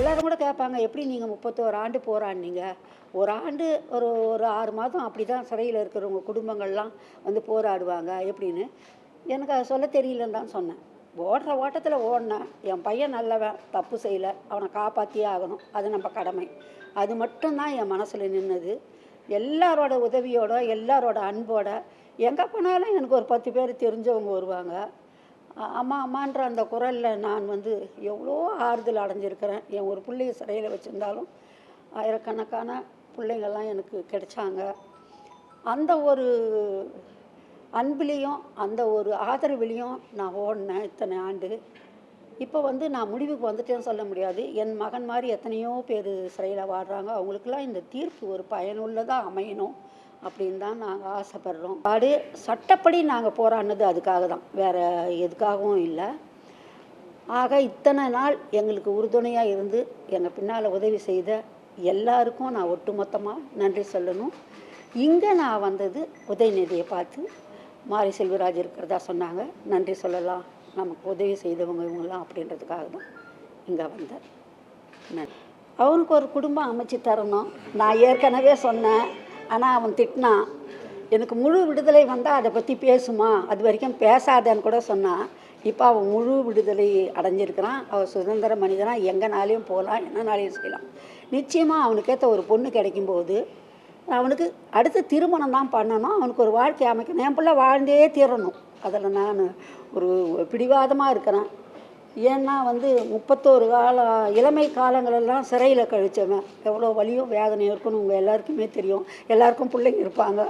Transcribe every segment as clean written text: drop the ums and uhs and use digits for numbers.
எல்லாரும் கூட கேட்பாங்க, எப்படி நீங்கள் 31 ஆண்டு போராடினீங்க? ஒரு ஆண்டு ஒரு ஒரு 6 மாதம் அப்படி தான் சிறையில் இருக்கிறவங்க குடும்பங்கள்லாம் வந்து போராடுவாங்க எப்படின்னு. எனக்கு அது சொல்ல தெரியலன்னு தான் சொன்னேன். ஓடுற ஓட்டத்தில் ஓடினேன். என் பையன் நல்லவன், தப்பு செய்யலை, அவனை காப்பாற்றியே ஆகணும், அது நம்ம கடமை. அது மட்டும்தான் என் மனசில் நின்னது. எல்லாரோட உதவியோட, எல்லாரோட அன்போட, எங்கே போனாலும் எனக்கு ஒரு 10 பேர் தெரிஞ்சவங்க வருவாங்க. அம்மா அம்மான்ற அந்த குரலில் நான் வந்து எவ்வளோ ஆறுதல் அடைஞ்சிருக்கிறேன். என் ஒரு பிள்ளைய சிறையில் வச்சுருந்தாலும் ஆயிரக்கணக்கான பிள்ளைங்கள்லாம் எனக்கு கிடைச்சாங்க. அந்த ஒரு அன்பிலையும் அந்த ஒரு ஆதரவிலையும் நான் ஓடினேன் இத்தனை ஆண்டு. இப்போ வந்து நான் முடிவுக்கு வந்துட்டேன்னு சொல்ல முடியாது. என் மகன் மாதிரி எத்தனையோ பேர் சிறையில் வாடுறாங்க. அவங்களுக்கெல்லாம் இந்த தீர்ப்பு ஒரு பயனுள்ளதாக அமையணும் அப்படின்னு தான் நாங்கள் ஆசைப்படுறோம். சட்டப்படி நாங்கள் போராடினது அதுக்காக தான், வேறு எதுக்காகவும் இல்லை. ஆக இத்தனை நாள் எங்களுக்கு உறுதுணையாக இருந்து எங்கள் பின்னால் உதவி செய்த எல்லாருக்கும் நான் ஒட்டுமொத்தமாக நன்றி சொல்லணும். இங்கே நான் வந்தது உதயநிதியை பார்த்து, மாரி செல்வராஜ் இருக்கிறதா சொன்னாங்க, நன்றி சொல்லலாம், நமக்கு உதவி செய்தவங்க இவங்கெல்லாம் அப்படின்றதுக்காக தான் இங்கே வந்தேன். அவனுக்கு ஒரு குடும்பம் அமைச்சு தரணும். நான் ஏற்கனவே சொன்னேன், ஆனால் அவன் திட்டினான். எனக்கு முழு விடுதலை வந்தால் அதை பற்றி பேசுமா, அது வரைக்கும் பேசாதேன்னு கூட சொன்னான். இப்போ அவன் முழு விடுதலை அடைஞ்சிருக்கிறான். அவன் சுதந்திர மனிதனாக எங்கேனாலையும் போகலாம், என்னனாலையும் செய்யலாம். நிச்சயமாக அவனுக்கேற்ற ஒரு பொண்ணு கிடைக்கும்போது அவனுக்கு அடுத்து திருமணம் தான் பண்ணணும், அவனுக்கு ஒரு வாழ்க்கை அமைக்கணும். என் பிள்ளை வாழ்ந்தே தீரணும், அதில் நான் ஒரு பிடிவாதமாக இருக்கிறேன். ஏன்னா வந்து 31 இளமை காலங்களெல்லாம் சிறையில் கழித்தவன், எவ்வளோ வலியும் வேதனையும் இருக்குன்னு உங்கள் எல்லாருக்குமே தெரியும். எல்லாருக்கும் பிள்ளைங்க இருப்பாங்க,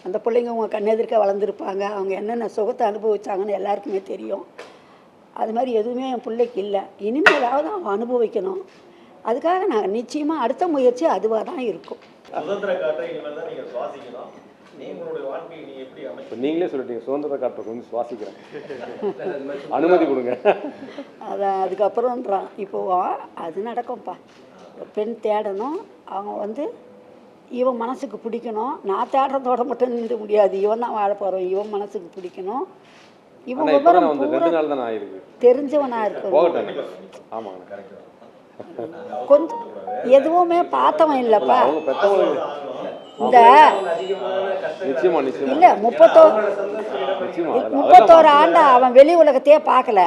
அந்த பிள்ளைங்க உங்கள் கண்ணெதிர்க்க வளர்ந்துருப்பாங்க, அவங்க என்னென்ன சுகத்தை அனுபவிச்சாங்கன்னு எல்லாருக்குமே தெரியும். அது மாதிரி எதுவுமே என் பிள்ளைக்கு இல்லை. இனிமேலாவது அவன் அனுபவிக்கணும். அதுக்காக நான் நிச்சயமாக அடுத்த முயற்சி அதுவாக தான் இருக்கும். நீங்களே சொல்லிட்டீங்க, சுதந்திர காற்றை கொஞ்சம் சுவாசிக்கிறேன், அனுமதி கொடுங்க. அதான் அதுக்கப்புறம்ன்றான். இப்போ அது நடக்கும்ப்பா. பெண் தேடணும், அவங்க வந்து இவன் மனசுக்கு பிடிக்கணும். நான் தேடுறதோட மட்டும் நின்று முடியாது, இவன் தான் வாழ போகிறோம், இவன் மனசுக்கு பிடிக்கணும். இவன் விவரம் தெரிஞ்சவனா இருக்கணும். கொஞ்சம் எதுவுமே பார்த்தவன் இல்லைப்பா. இந்த இல்லை 31 ஆண்டு அவன் வெளி உலகத்தையே பார்க்கல.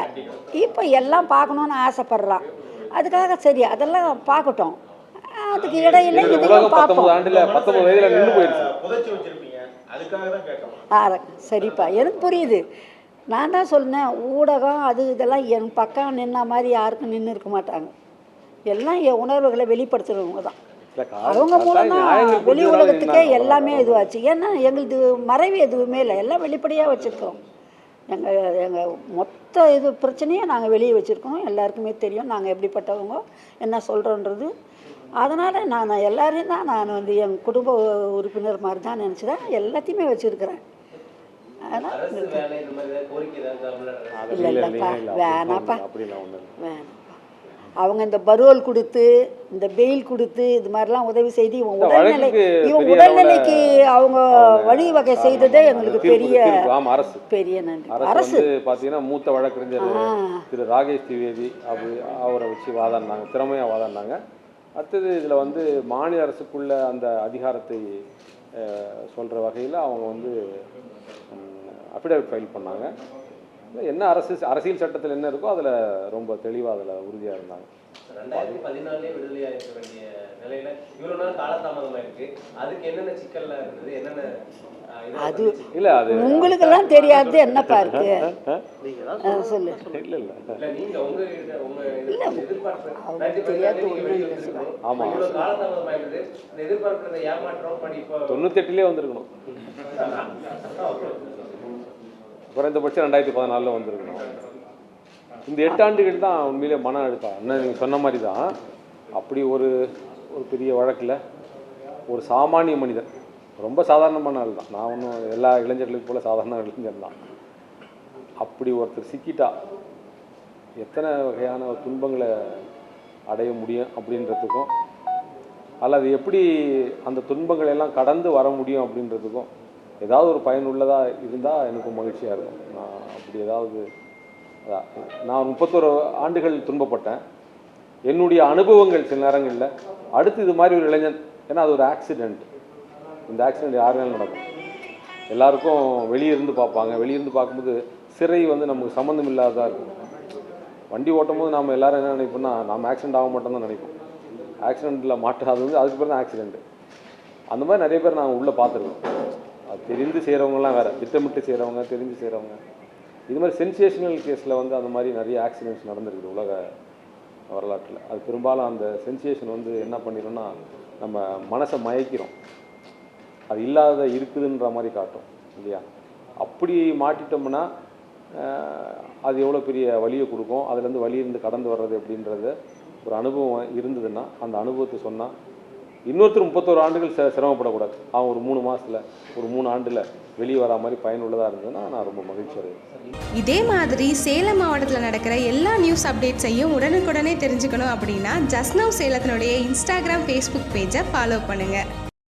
இப்போ எல்லாம் பார்க்கணுன்னு ஆசைப்படுறான். அதுக்காக சரி அதெல்லாம் பார்க்கட்டும், அதுக்கு இடையில இதையும் பார்ப்போம். சரிப்பா, எனக்கு புரியுது. நான் தான் சொன்னேன், ஊடகம் அது இதெல்லாம் என் பக்கம் நின்ன மாதிரி யாருக்கும் நின்று இருக்க மாட்டாங்க. எல்லாம் என் உணர்வுகளை வெளிப்படுத்துறவங்க தான். அவங்க மூலமாக வெளி உலகத்துக்கே எல்லாமே இதுவாச்சு. ஏன்னா எங்களுக்கு மறைவு எதுவுமே இல்லை, எல்லாம் வெளிப்படையாக வச்சுருக்கோம். எங்கள் மொத்த இது பிரச்சனையை நாங்கள் வெளியே வச்சுருக்கோம். எல்லாருக்குமே தெரியும் நாங்கள் எப்படிப்பட்டவங்க, என்ன சொல்கிறோன்றது. அதனால் நான் எல்லாரையும் தான் நான் வந்து என் குடும்ப உறுப்பினர் மாதிரி தான் நினச்சிதான் எல்லாத்தையுமே வச்சுருக்கிறேன். அதனால் இல்லை இல்லைப்பா, வேணாப்பா வேணாம். அவங்க இந்த பரோல் கொடுத்து, இந்த பெயில் கொடுத்து, இது மாதிரிலாம் உதவி செய்து இவன் உடல்நிலைக்கு அவங்க வழிவகை செய்ததே எங்களுக்கு பெரிய நன்றி. அரசு பார்த்தீங்கன்னா மூத்த வழக்கறிஞர் திரு ராகேஷ் திவேதி அவரை வச்சு வாதாடினாங்க, திறமையாக வாதாடினாங்க. அடுத்தது இதில் வந்து மாநில அரசுக்குள்ள அந்த அதிகாரத்தை சொல்கிற வகையில் அவங்க வந்து அஃபிடவிட் ஃபைல் பண்ணாங்க. என்ன அரசியல் சட்டத்தில் என்ன இருக்கோ அதில் ரொம்ப தெளிவாக அதில் உறுதியாக இருந்தாங்க. 2014 விடுதலையாக இருக்க வேண்டிய நிலையில் இவ்வளோ நாள் காலதாமதமாக இருக்குது. அதுக்கு என்னென்ன சிக்கல்லாம் இருந்தது, என்னென்ன அது இல்லை, அது உங்களுக்கெல்லாம் தெரியாது என்னப்பா இருக்கு சொல்லு. இல்லை இல்லை இல்லை, நீங்கள் உங்கள் எதிர்பார்ப்பு தெரியாது. ஆமாம், காலதாமதமாக இருந்தது. இந்த எதிர்பார்ப்பு ஏமாற்றம் படி இப்போ 98 வந்திருக்கணும், குறைந்தபட்சம் 2014 வந்திருக்கணும். இந்த 8 ஆண்டுகள் தான் உண்மையிலே மன அழுத்தம். அண்ணன் நீங்கள் சொன்ன மாதிரி தான். அப்படி ஒரு பெரிய வழக்கில் ஒரு சாமானிய மனிதன், ரொம்ப சாதாரணமான ஆள் தான், நான் ஒன்றும் எல்லா இளைஞர்களுக்கு போல் சாதாரண இளைஞர் தான். அப்படி ஒருத்தர் சிக்கிட்டா எத்தனை வகையான துன்பங்களை அடைய முடியும் அப்படின்றதுக்கும், அல்லது எப்படி அந்த துன்பங்களை எல்லாம் கடந்து வர முடியும் அப்படின்றதுக்கும் ஏதாவது ஒரு பயனுள்ளதாக இருந்தால் எனக்கு மகிழ்ச்சியாக இருக்கும். நான் அப்படி ஏதாவது நான் 31 ஆண்டுகள் துன்பப்பட்டேன். என்னுடைய அனுபவங்கள் சில நேரங்களில் அடுத்து இது மாதிரி ஒரு இளைஞன், ஏன்னா அது ஒரு ஆக்சிடெண்ட், இந்த ஆக்சிடெண்ட் யாருனாலும் நடக்கும், எல்லாருக்கும் வெளியிருந்து பார்ப்பாங்க, வெளியிருந்து பார்க்கும்போது சிறை வந்து நமக்கு சம்மந்தம் இல்லாததாக இருக்கும். வண்டி ஓட்டும் போது நம்ம எல்லோரும் என்ன நினைப்போம்னா நம்ம ஆக்சிடெண்ட் ஆக மாட்டோம் தான் நினைப்போம், ஆக்சிடெண்ட்டில் மாட்டாது வந்து அதுக்கு பிறகு தான் ஆக்சிடெண்ட்டு. அந்த மாதிரி நிறைய பேர் நாங்கள் உள்ளே பார்த்துருக்கோம். அது தெரிந்து செய்கிறவங்கலாம் வேறு, திட்டமிட்டு செய்கிறவங்க, தெரிஞ்சு செய்கிறவங்க. இது மாதிரி சென்சேஷனல் கேஸில் வந்து அந்த மாதிரி நிறைய ஆக்சிடெண்ட்ஸ் நடந்திருக்குது உலக வரலாற்றில். அது பெரும்பாலும் அந்த சென்சேஷன் வந்து என்ன பண்ணிடும்னா நம்ம மனசை மயக்கிறோம், அது இல்லாத இருக்குதுன்ற மாதிரி காட்டும் இல்லையா. அப்படி மாட்டிட்டோம்னா அது எவ்வளோ பெரிய வலியை கொடுக்கும், அதுலேருந்து வலியிருந்து கடந்து வர்றது அப்படின்றது ஒரு அனுபவம் இருந்ததுன்னா அந்த அனுபவத்தை சொன்னால் இன்னொருத்தர் 31 ஆண்டுகள் சிரமப்படக்கூடாது. அவன் ஒரு 3 மாதத்தில் ஒரு 3 ஆண்டில் வெளியே வரா மாதிரி பயனுள்ளதாக இருந்ததுன்னா நான் ரொம்ப மகிழ்ச்சி அடைவேன். இதே மாதிரி சேலம் மாவட்டத்தில் நடக்கிற எல்லா நியூஸ் அப்டேட்ஸையும் உடனுக்குடனே தெரிஞ்சுக்கணும் அப்படின்னா ஜஸ்ட் நவ் சேலத்தினுடைய இன்ஸ்டாகிராம், ஃபேஸ்புக் பேஜை ஃபாலோ பண்ணுங்கள்.